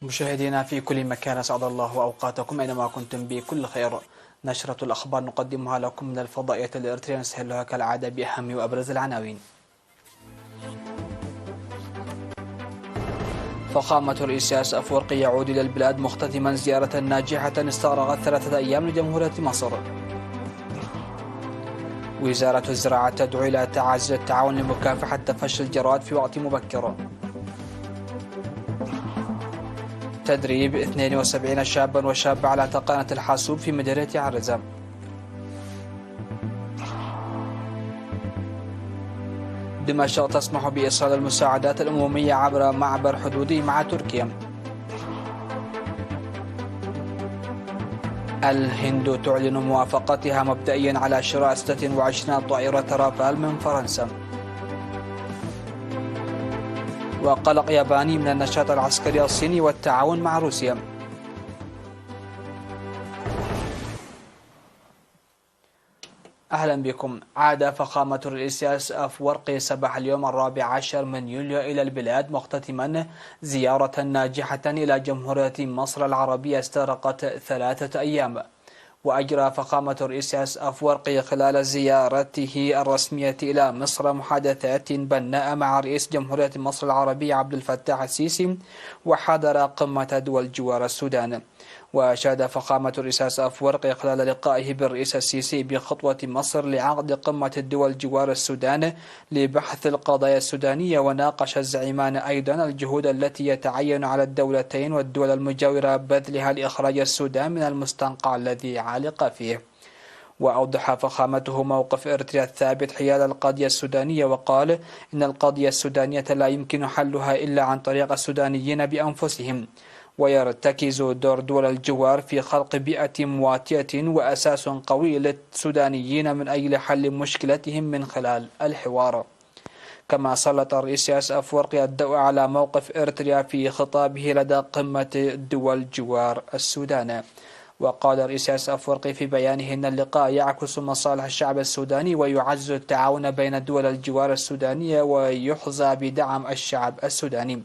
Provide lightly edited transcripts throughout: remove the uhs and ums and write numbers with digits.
مشاهدينا في كل مكان، أسعد الله أوقاتكم أينما كنتم بكل خير. نشرة الأخبار نقدمها لكم من الفضائية الإريترية، نسهلها كالعادة بأهم وأبرز العناوين. فخامة الرئيس إسياس أفورقي يعود إلى البلاد مختتما زيارة ناجحة استغرقت 3 أيام لجمهورية مصر. وزارة الزراعة تدعو إلى تعزيز التعاون لمكافحة تفشي الجراد في وقت مبكر. تدريب 72 شابا وشابة على تقنية الحاسوب في مديرية عرزة. دمشق تسمح بإيصال المساعدات الأممية عبر معبر حدودي مع تركيا. الهند تعلن موافقتها مبدئيا على شراء 26 طائرة رافال من فرنسا. وقلق ياباني من النشاط العسكري الصيني والتعاون مع روسيا. أهلا بكم. عاد فخامة الرئيس إسياس أفورقي صباح اليوم 14 من يوليو إلى البلاد مختتما زيارة ناجحة إلى جمهورية مصر العربية استغرقت 3 أيام. وأجرى فخامة الرئيس إسياس أفورقي خلال زيارته الرسمية إلى مصر محادثات بناءة مع رئيس جمهورية مصر العربية عبد الفتاح السيسي، وحضر قمة دول جوار السودان. وشهد فخامة الرئيس إسياس أفورقي خلال لقائه بالرئيس السيسي بخطوة مصر لعقد قمة الدول جوار السودان لبحث القضايا السودانية، وناقش الزعيمان أيضا الجهود التي يتعين على الدولتين والدول المجاورة بذلها لإخراج السودان من المستنقع الذي علق فيه. وأوضح فخامته موقف إريتريا الثابت حيال القضية السودانية، وقال إن القضية السودانية لا يمكن حلها إلا عن طريق السودانيين بأنفسهم، ويرتكز دور دول الجوار في خلق بيئة مواتية وأساس قوي للسودانيين من أجل حل مشكلتهم من خلال الحوار. كما سلط الرئيس إسياس أفورقي الضوء على موقف إريتريا في خطابه لدى قمة دول جوار السودان. وقال الرئيس إسياس أفورقي في بيانه إن اللقاء يعكس مصالح الشعب السوداني ويعزز التعاون بين دول الجوار السودانية ويحظى بدعم الشعب السوداني.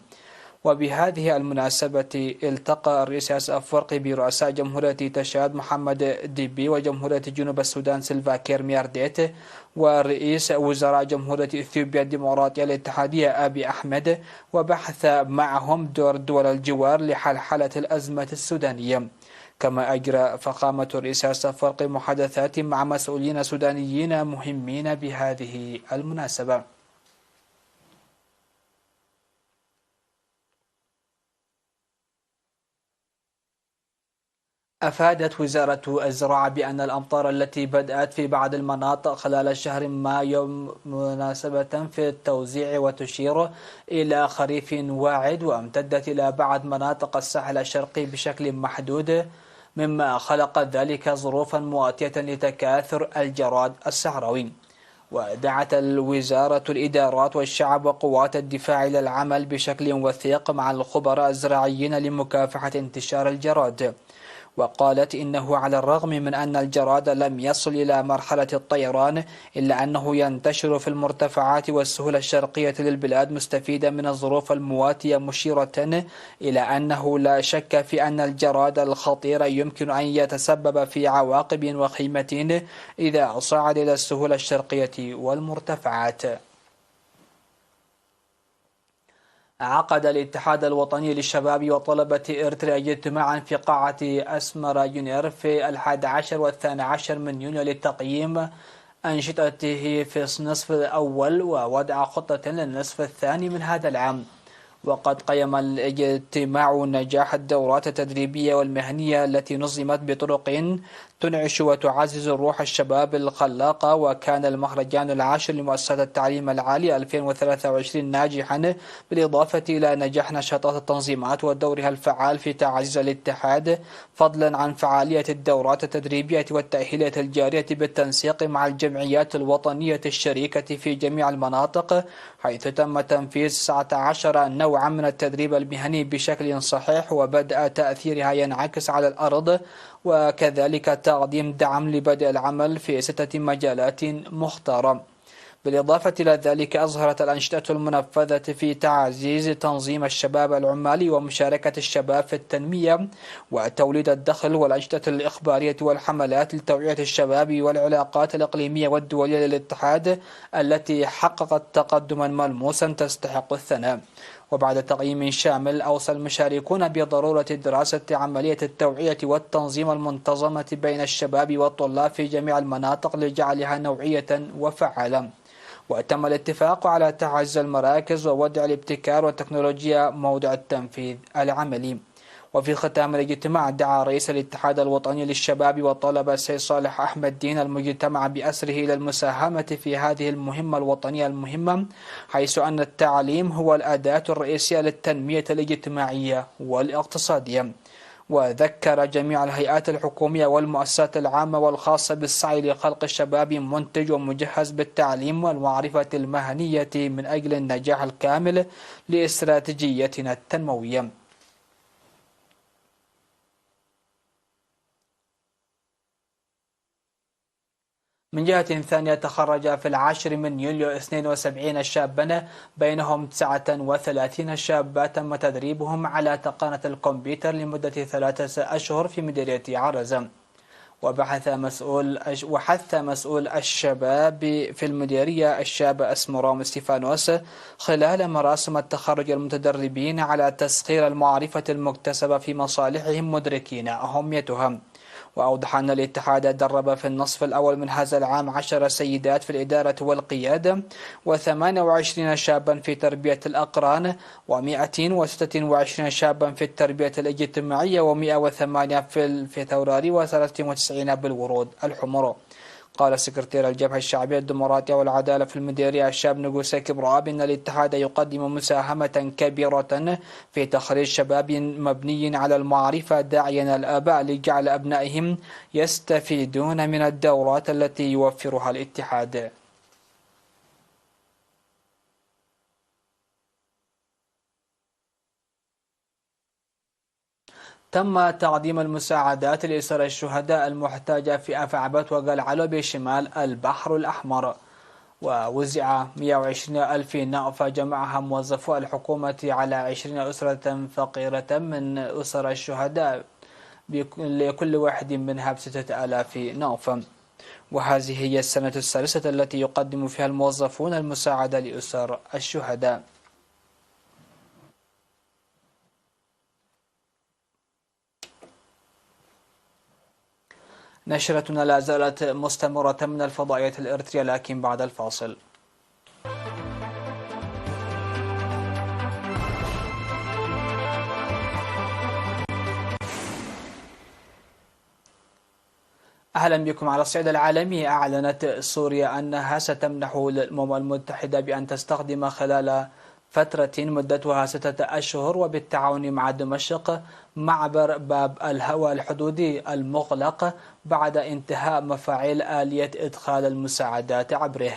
وبهذه المناسبة التقى الرئيس إسياس أفورقي برؤساء جمهورية تشاد محمد ديبي وجمهورية جنوب السودان سيلفا كير ميارديت ورئيس وزراء جمهورية إثيوبيا الديمقراطية الاتحادية أبي أحمد، وبحث معهم دور دول الجوار لحلحلة الأزمة السودانية. كما أجرى فخامة الرئيس إسياس أفورقي محادثات مع مسؤولين سودانيين مهمين بهذه المناسبة. أفادت وزارة الزراعة بأن الأمطار التي بدأت في بعض المناطق خلال شهر مايو مناسبة في التوزيع وتشير إلى خريف واعد، وامتدت إلى بعض مناطق الساحل الشرقي بشكل محدود، مما خلق ذلك ظروفا مواتية لتكاثر الجراد الصحراوي. ودعت الوزارة الإدارات والشعب وقوات الدفاع إلى العمل بشكل وثيق مع الخبراء الزراعيين لمكافحة انتشار الجراد. وقالت إنه على الرغم من أن الجراد لم يصل إلى مرحلة الطيران، إلا أنه ينتشر في المرتفعات والسهول الشرقية للبلاد مستفيدا من الظروف المواتية، مشيرة إلى أنه لا شك في أن الجراد الخطير يمكن أن يتسبب في عواقب وخيمة إذا صعد إلى السهول الشرقية والمرتفعات. عقد الاتحاد الوطني للشباب وطلبة إريتريا اجتماعا في قاعة أسمرا جونيور في 11 و12 من يونيو لتقييم أنشطته في النصف الأول ووضع خطة للنصف الثاني من هذا العام. وقد قيم الاجتماع نجاح الدورات التدريبية والمهنية التي نظمت بطرق تنعش وتعزز الروح الشباب الخلاقة، وكان المهرجان العاشر لمؤسسات التعليم العالي 2023 ناجحا، بالإضافة إلى نجاح نشاطات التنظيمات ودورها الفعال في تعزيز الاتحاد، فضلا عن فعالية الدورات التدريبية والتأهيلات الجارية بالتنسيق مع الجمعيات الوطنية الشريكة في جميع المناطق، حيث تم تنفيذ 19 نوعا من التدريب المهني بشكل صحيح وبدأ تأثيرها ينعكس على الأرض، وكذلك تقديم دعم لبدء العمل في 6 مجالات مختارة. بالإضافة إلى ذلك أظهرت الأنشطة المنفذة في تعزيز تنظيم الشباب العمالي ومشاركة الشباب في التنمية وتوليد الدخل والأنشطة الإخبارية والحملات لتوعية الشباب والعلاقات الإقليمية والدولية للاتحاد التي حققت تقدما ملموسا تستحق الثناء. وبعد تقييم شامل أوصى المشاركون بضرورة دراسة عملية التوعية والتنظيم المنتظمة بين الشباب والطلاب في جميع المناطق لجعلها نوعية وفعالة. وتم الاتفاق على تعزيز المراكز ووضع الابتكار والتكنولوجيا موضع التنفيذ العملي. وفي ختام الاجتماع دعا رئيس الاتحاد الوطني للشباب والطلبة السيد صالح أحمد دين المجتمع بأسره إلى المساهمة في هذه المهمة الوطنية المهمة، حيث أن التعليم هو الأداة الرئيسية للتنمية الاجتماعية والاقتصادية. وذكر جميع الهيئات الحكومية والمؤسسات العامة والخاصة بالسعي لخلق شباب منتج ومجهز بالتعليم والمعرفة المهنية من أجل النجاح الكامل لاستراتيجيتنا التنموية. من جهة ثانية تخرج في 10 من يوليو 72 شابا بينهم 39 شابا تم تدريبهم على تقنية الكمبيوتر لمدة 3 أشهر في مديرية عرزة. وحث مسؤول الشباب في المديرية الشاب اسمه ستيفانوس خلال مراسم التخرج المتدربين على تسخير المعرفة المكتسبة في مصالحهم مدركين أهميتها. وأوضح أن الاتحاد درب في النصف الأول من هذا العام 10 سيدات في الإدارة والقيادة و28 شابا في تربية الأقران و126 شابا في التربية الاجتماعية و108 في الفيثوراري و93 بالورود الحمر. قال سكرتير الجبهة الشعبية الديمقراطية والعدالة في المديرية الشاب نجوسك براب إن الاتحاد يقدم مساهمة كبيرة في تخريج شباب مبني على المعرفة، داعيا الآباء لجعل أبنائهم يستفيدون من الدورات التي يوفرها الاتحاد. تم تقديم المساعدات لإسر الشهداء المحتاجة في أفعبت وقلعلو بشمال البحر الأحمر، ووزع 120 ألف نقفة جمعها موظفو الحكومة على 20 أسرة فقيرة من أسر الشهداء لكل واحد منها ب6,000 نقفة. وهذه هي السنة الثالثة التي يقدم فيها الموظفون المساعدة لأسر الشهداء. نشرتنا لا زالت مستمرة من الفضائية الإريترية، لكن بعد الفاصل. أهلا بكم. على الصعيد العالمي، أعلنت سوريا أنها ستمنح للأمم المتحدة بأن تستخدم خلال فترة مدتها 6 أشهر وبالتعاون مع دمشق معبر باب الهوى الحدودي المغلق بعد انتهاء مفاعيل آلية إدخال المساعدات عبره.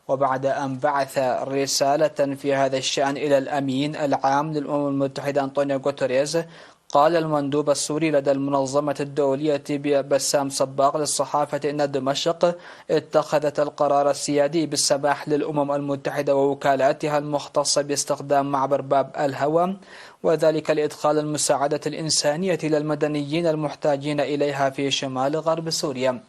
وبعد أن بعث رسالة في هذا الشأن إلى الأمين العام للأمم المتحدة أنطونيو غوتيريز، قال المندوب السوري لدى المنظمة الدولية بسام صباغ للصحافة إن دمشق اتخذت القرار السيادي بالسماح للأمم المتحدة ووكالاتها المختصة باستخدام معبر باب الهوى، وذلك لإدخال المساعدة الإنسانية للمدنيين المحتاجين إليها في شمال غرب سوريا.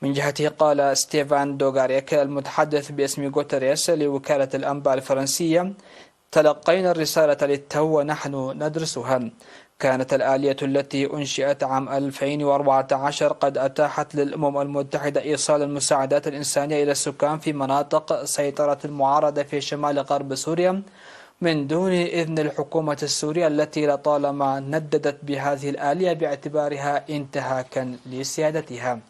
من جهته قال ستيفان دوغاريك المتحدث باسم غوتيريس لوكالة الأنباء الفرنسية: تلقينا الرسالة للتو ونحن ندرسها. كانت الآلية التي أنشئت عام 2014 قد أتاحت للأمم المتحدة إيصال المساعدات الإنسانية إلى السكان في مناطق سيطرة المعارضة في شمال غرب سوريا من دون إذن الحكومة السورية التي لطالما نددت بهذه الآلية باعتبارها انتهاكا لسيادتها.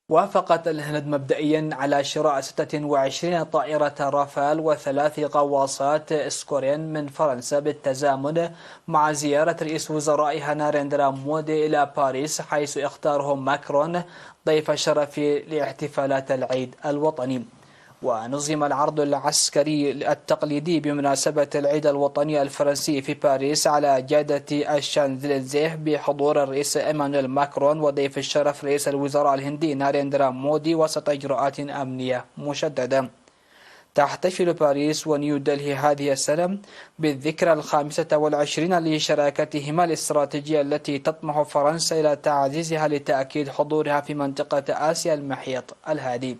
وافقت الهند مبدئيا على شراء 26 طائرة رافال و3 غواصات سكورين من فرنسا بالتزامن مع زيارة رئيس وزرائها ناريندرا مودي إلى باريس، حيث اختاره ماكرون ضيف شرف لاحتفالات العيد الوطني. ونظم العرض العسكري التقليدي بمناسبة العيد الوطني الفرنسي في باريس على جادة الشانزليزيه بحضور الرئيس إيمانويل ماكرون وضيف الشرف رئيس الوزراء الهندي ناريندرا مودي وسط إجراءات أمنية مشددة. تحتفل باريس ونيو دلهي هذه السنة بالذكرى 25 لشراكتهما الاستراتيجية التي تطمح فرنسا إلى تعزيزها لتأكيد حضورها في منطقة آسيا المحيط الهادي.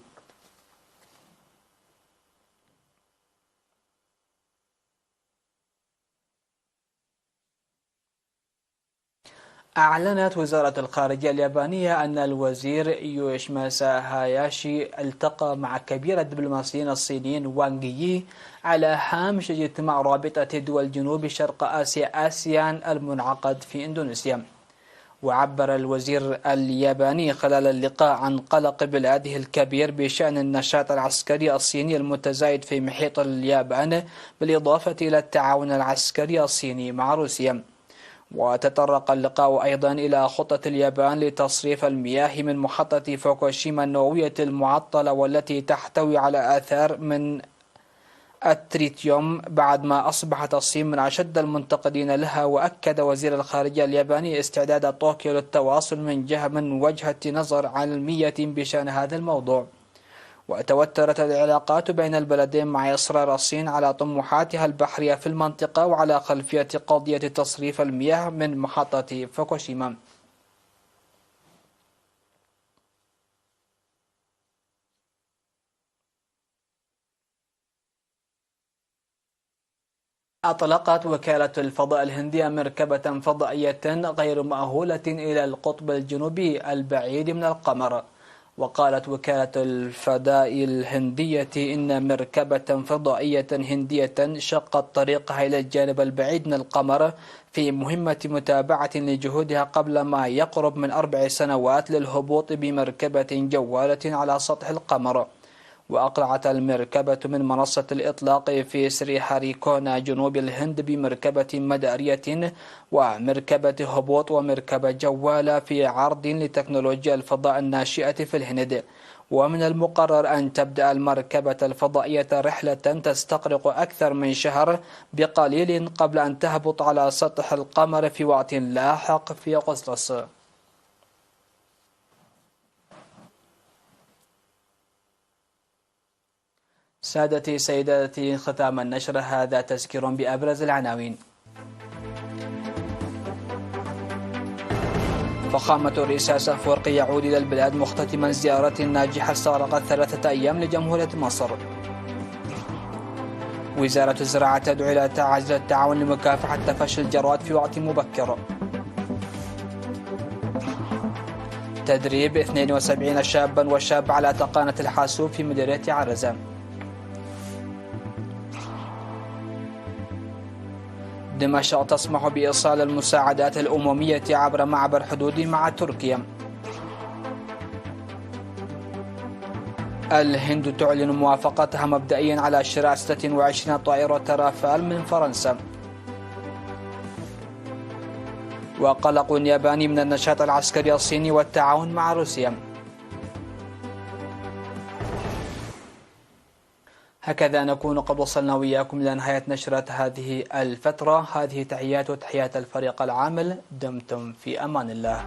أعلنت وزارة الخارجية اليابانية أن الوزير يوشيماسا هاياشي التقى مع كبير الدبلوماسيين الصينيين وانغ يي على هامش اجتماع رابطة دول جنوب شرق آسيا آسيان المنعقد في إندونيسيا. وعبر الوزير الياباني خلال اللقاء عن قلق بلاده الكبير بشأن النشاط العسكري الصيني المتزايد في محيط اليابان، بالإضافة إلى التعاون العسكري الصيني مع روسيا. وتطرق اللقاء أيضا إلى خطة اليابان لتصريف المياه من محطة فوكوشيما النووية المعطلة والتي تحتوي على آثار من التريتيوم بعد ما أصبحت الصين من أشد المنتقدين لها. وأكد وزير الخارجية الياباني استعداد طوكيو للتواصل من وجهة نظر علمية بشأن هذا الموضوع. وتوترت العلاقات بين البلدين مع إصرار الصين على طموحاتها البحرية في المنطقة وعلى خلفية قضية تصريف المياه من محطة فوكوشيما. أطلقت وكالة الفضاء الهندية مركبة فضائية غير مأهولة إلى القطب الجنوبي البعيد من القمر. وقالت وكالة الفضاء الهندية إن مركبة فضائية هندية شقت طريقها إلى الجانب البعيد من القمر في مهمة متابعة لجهودها قبل ما يقرب من 4 سنوات للهبوط بمركبة جوالة على سطح القمر. وأقلعت المركبة من منصة الإطلاق في سريهاريكونا جنوب الهند بمركبة مدارية ومركبة هبوط ومركبة جوالة في عرض لتكنولوجيا الفضاء الناشئة في الهند. ومن المقرر أن تبدأ المركبة الفضائية رحلة تستغرق أكثر من شهر بقليل قبل أن تهبط على سطح القمر في وقت لاحق في أغسطس. سادتي سيداتي، ختام النشر هذا تذكير بأبرز العناوين. فخامة الرئيس أفورقي يعود إلى البلاد مختتما زيارة ناجحة استغرقت 3 أيام لجمهورية مصر. وزارة الزراعة تدعو إلى تعزيز التعاون لمكافحة تفشي الجراد في وقت مبكر. تدريب 72 شابا وشاب على تقنية الحاسوب في مديرية عرزة. دمشق تسمح بإيصال المساعدات الأممية عبر معبر حدودي مع تركيا. الهند تعلن موافقتها مبدئيا على شراء 26 طائرة رافال من فرنسا. وقلق ياباني من النشاط العسكري الصيني والتعاون مع روسيا. هكذا نكون قد وصلنا وإياكم إلى نهاية نشرة هذه الفترة. هذه تحيات وتحيات الفريق العامل. دمتم في أمان الله.